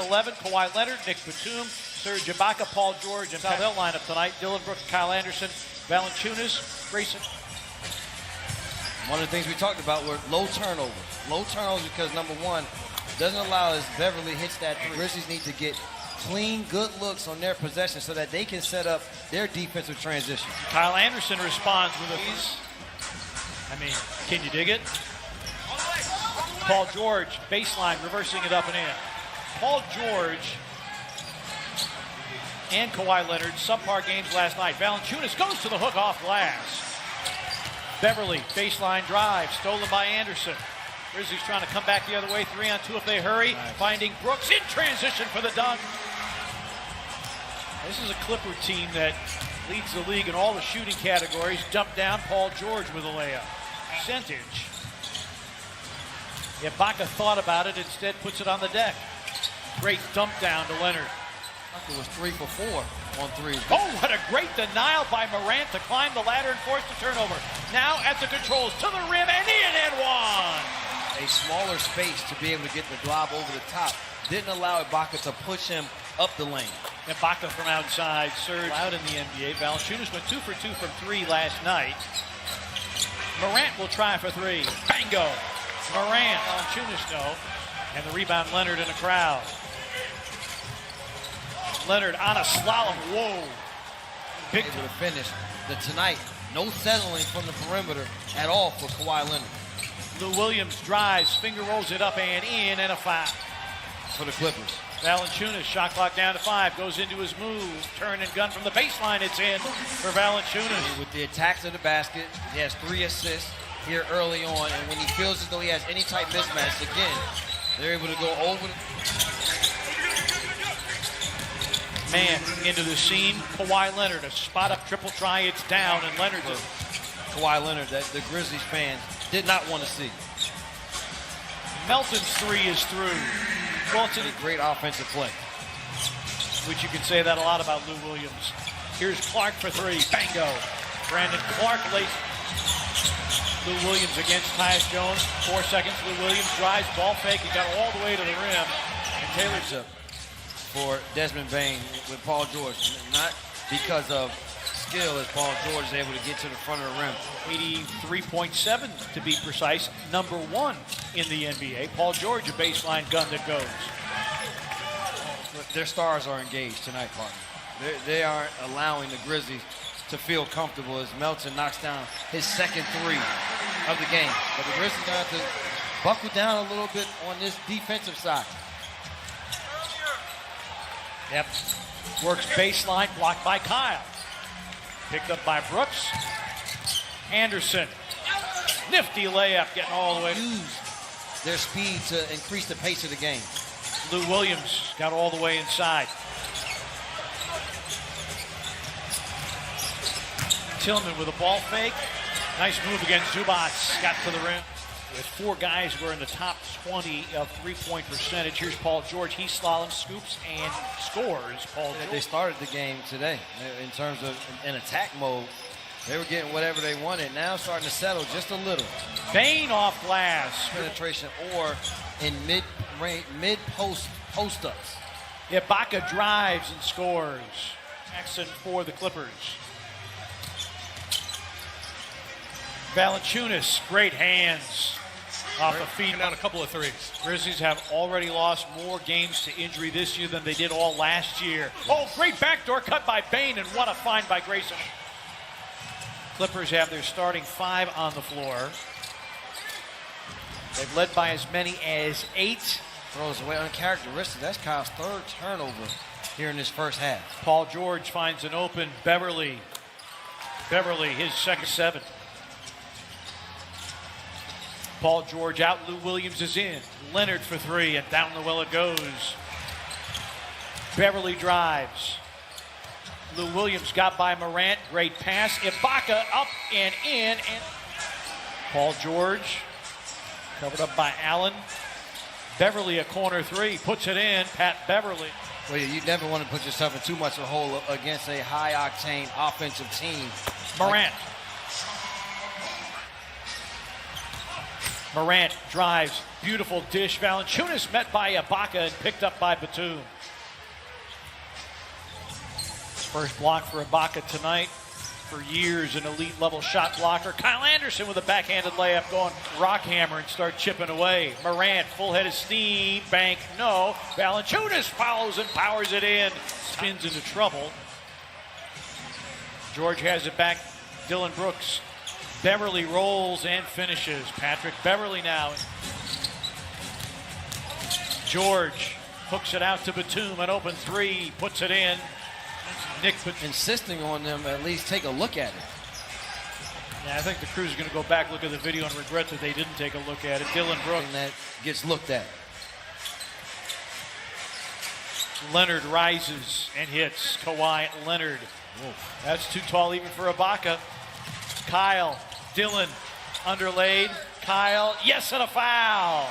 and 11, Kawhi Leonard, Nick Batum, Serge Ibaka, Paul George, and they'll line up tonight. Dylan Brooks, Kyle Anderson, Valanciunas, Grayson. One of the things we talked about were low turnovers. Low turnovers because, number one, doesn't allow as Beverly hits that three. Grizzlies need to get clean, good looks on their possession so that they can set up their defensive transition. Kyle Anderson responds with a piece. I mean, can you dig it? Paul George, baseline, reversing it up and in. Paul George and Kawhi Leonard, subpar games last night. Valanciunas goes to the hook off glass. Beverly, baseline drive, stolen by Anderson. Grizzlies trying to come back the other way, 3-on-2 if they hurry. Nice. Finding Brooks in transition for the dunk. This is a Clipper team that leads the league in all the shooting categories. Dump down, Paul George with a layup. Percentage. Ibaka thought about it, instead puts it on the deck. Great dump down to Leonard. It was 3 for 4 on threes. Oh, what a great denial by Morant to climb the ladder and force the turnover. Now at the controls, to the rim, and in and one. A smaller space to be able to get the lob over the top. Didn't allow Ibaka to push him up the lane. Ibaka from outside, Serge out in the NBA. Valanciunas went 2 for 2 from 3 last night. Morant will try for 3. Bango. Morant, Valanciunas no. And the rebound, Leonard in the crowd. Leonard on a slalom. Whoa. Big able to finish. Tonight, no settling from the perimeter at all for Kawhi Leonard. Lou Williams drives, finger rolls it up and in, and a foul. For the Clippers. Valanciunas, shot clock down to 5, goes into his move, turn and gun from the baseline, it's in for Valanciunas. With the attacks of the basket, he has 3 assists here early on, and when he feels as though he has any type mismatch, again, they're able to go over the... Man, into the scene, Kawhi Leonard, a spot-up triple try, it's down, and Leonard... Kawhi Leonard, that the Grizzlies fans did not want to see. Melton's 3 is through. Well, it's a great offensive play. Which you can say that a lot about Lou Williams. Here's Clark for 3, bango. Brandon Clark lays Lou Williams against Tyus Jones. 4 seconds, Lou Williams drives, ball fake, he got all the way to the rim. And Taylor's up for Desmond Bane with Paul George. Not because of skill as Paul George is able to get to the front of the rim. 83.7 to be precise, number 1 in the NBA. Paul George, a baseline gun that goes. Their stars are engaged tonight, partner. They aren't allowing the Grizzlies to feel comfortable as Melton knocks down his second 3 of the game. But the Grizzlies are going to have to buckle down a little bit on this defensive side. Yep. Works baseline, blocked by Kyle. Picked up by Brooks. Anderson. Nifty layup, getting all the way. Use their speed to increase the pace of the game. Lou Williams got all the way inside. Tillman with a ball fake. Nice move against Zubats. Got to the rim. With 4 guys who are in the top 20 of three-point percentage. Here's Paul George. He slaloms, scoops, and scores. Paul George. They started the game today in terms of in attack mode. They were getting whatever they wanted. Now starting to settle just a little. Bane off glass. Penetration or in mid-post post-ups. Ibaka drives and scores. Jackson for the Clippers. Valanciunas, great hands off the feet. Down a couple of 3s. Grizzlies have already lost more games to injury this year than they did all last year. Oh, great backdoor cut by Bane, and what a find by Grayson. Clippers have their starting 5 on the floor. They've led by as many as 8. Throws away uncharacteristic. That's Kyle's 3rd turnover here in this first half. Paul George finds an open Beverly, his second 7. Paul George out, Lou Williams is in. Leonard for 3, and down the well it goes. Beverly drives. Lou Williams got by Morant, great pass. Ibaka up and in, and Paul George covered up by Allen. Beverly a corner 3, puts it in, Pat Beverly. Well, you never want to put yourself in too much of a hole against a high-octane offensive team. Morant. Morant drives, beautiful dish. Valanciunas met by Ibaka and picked up by Batum. First block for Ibaka tonight. For years, an elite level shot blocker. Kyle Anderson with a backhanded layup going rock hammer and start chipping away. Morant, full head of steam, bank, no. Valanciunas follows and powers it in. Spins into trouble. George has it back. Dylan Brooks. Beverly rolls and finishes. Patrick Beverly now. George hooks it out to Batum. An open three. Puts it in. Nick insisting on them at least take a look at it. Yeah, I think the crew's going to go back, look at the video, and regret that they didn't take a look at it. Dylan Brooks. And that gets looked at. Leonard rises and hits. Kawhi Leonard. Whoa. That's too tall even for Ibaka. Kyle, Dylan, underlaid. Kyle, yes, and a foul.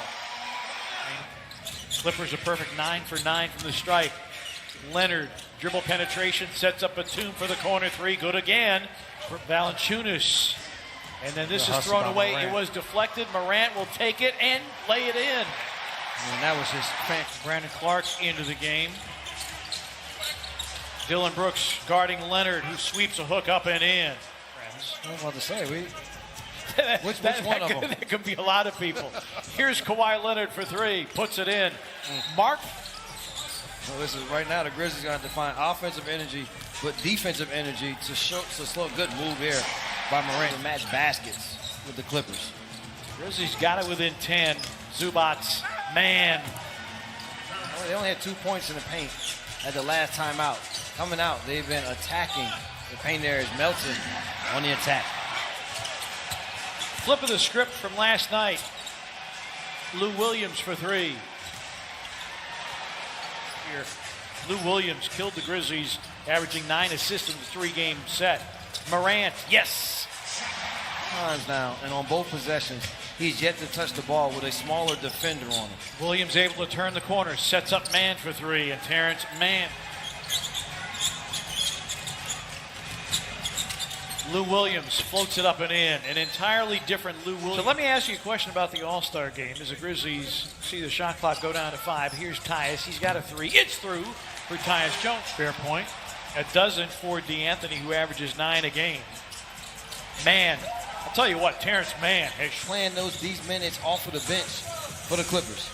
Clippers a perfect 9 for 9 from the stripe. Leonard, dribble penetration, sets up Batum for the corner three. Good again for Valanciunas. And then this is thrown away. Morant. It was deflected. Morant will take it and lay it in. And that was just Brandon Clark into the game. Dylan Brooks guarding Leonard, who sweeps a hook up and in. I was about to say, which one of them? That could be a lot of people. Here's Kawhi Leonard for three. Puts it in. Mark. So this is right now the Grizzlies going to have to find offensive energy, but defensive energy to slow a good move here by Morant to match baskets with the Clippers. Grizzlies got it within 10. Zubats, man. Well, they only had 2 points in the paint at the last timeout. Coming out, they've been attacking. The paint there is melting on the attack. Flip of the script from last night. Lou Williams for three. Here, Lou Williams killed the Grizzlies, averaging 9 assists in the 3-game set. Morant, yes. Times now, and on both possessions, he's yet to touch the ball with a smaller defender on him. Williams able to turn the corner, sets up Mann for three, and Terrence Mann. Lou Williams floats it up and in. An entirely different Lou Williams. So let me ask you a question about the All-Star game. As the Grizzlies see the shot clock go down to 5, here's Tyus. He's got a three. It's through for Tyus Jones. Fair point. A dozen for DeAnthony, who averages 9 a game. Man, I'll tell you what, Terrence Mann has playing these minutes off of the bench for the Clippers.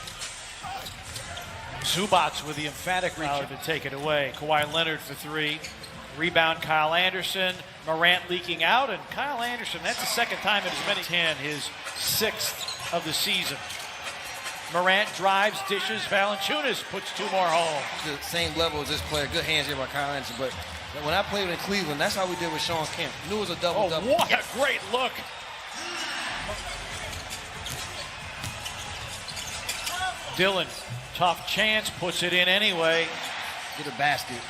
Zubats with the emphatic reach to take it away. Kawhi Leonard for three. Rebound, Kyle Anderson. Morant leaking out, and Kyle Anderson, that's the second time in as many 10, his 6th of the season. Morant drives, dishes, Valanciunas puts 2 more home. The same level as this player. Good hands here by Kyle Anderson, but when I played in Cleveland, that's how we did with Sean Kemp. Knew it was a double-double. What a great look. Dylan, tough chance, puts it in anyway. Get a basket.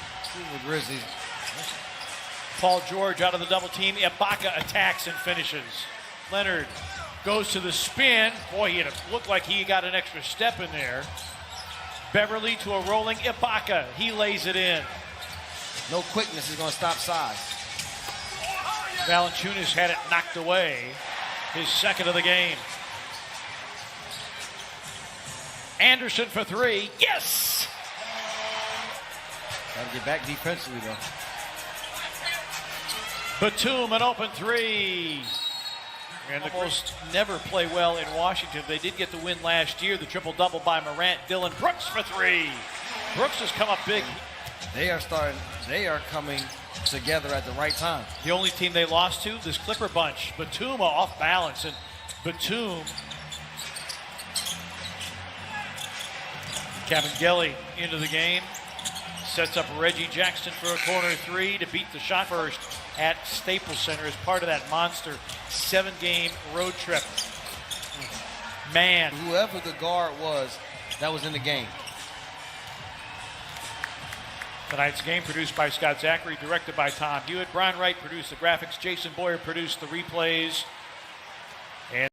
The Grizzlies. Paul George out of the double team. Ibaka attacks and finishes. Leonard goes to the spin. Boy, he looked like he got an extra step in there. Beverly to a rolling Ibaka. He lays it in. No quickness is going to stop size. Valanciunas had it knocked away. His 2nd of the game. Anderson for three. Yes! Got to get back defensively, though. Batum, an open three. And the Bulls never play well in Washington. They did get the win last year. The triple-double by Morant. Dylan Brooks for three. Brooks has come up big. They are coming together at the right time. The only team they lost to, this Clipper bunch. Batum off balance. And Batum. Cavangeli into the game. Sets up Reggie Jackson for a corner three to beat the shot first at Staples Center as part of that monster 7-game road trip. Man. Whoever the guard was, that was in the game. Tonight's game produced by Scott Zachary, directed by Tom Hewitt. Brian Wright produced the graphics. Jason Boyer produced the replays. And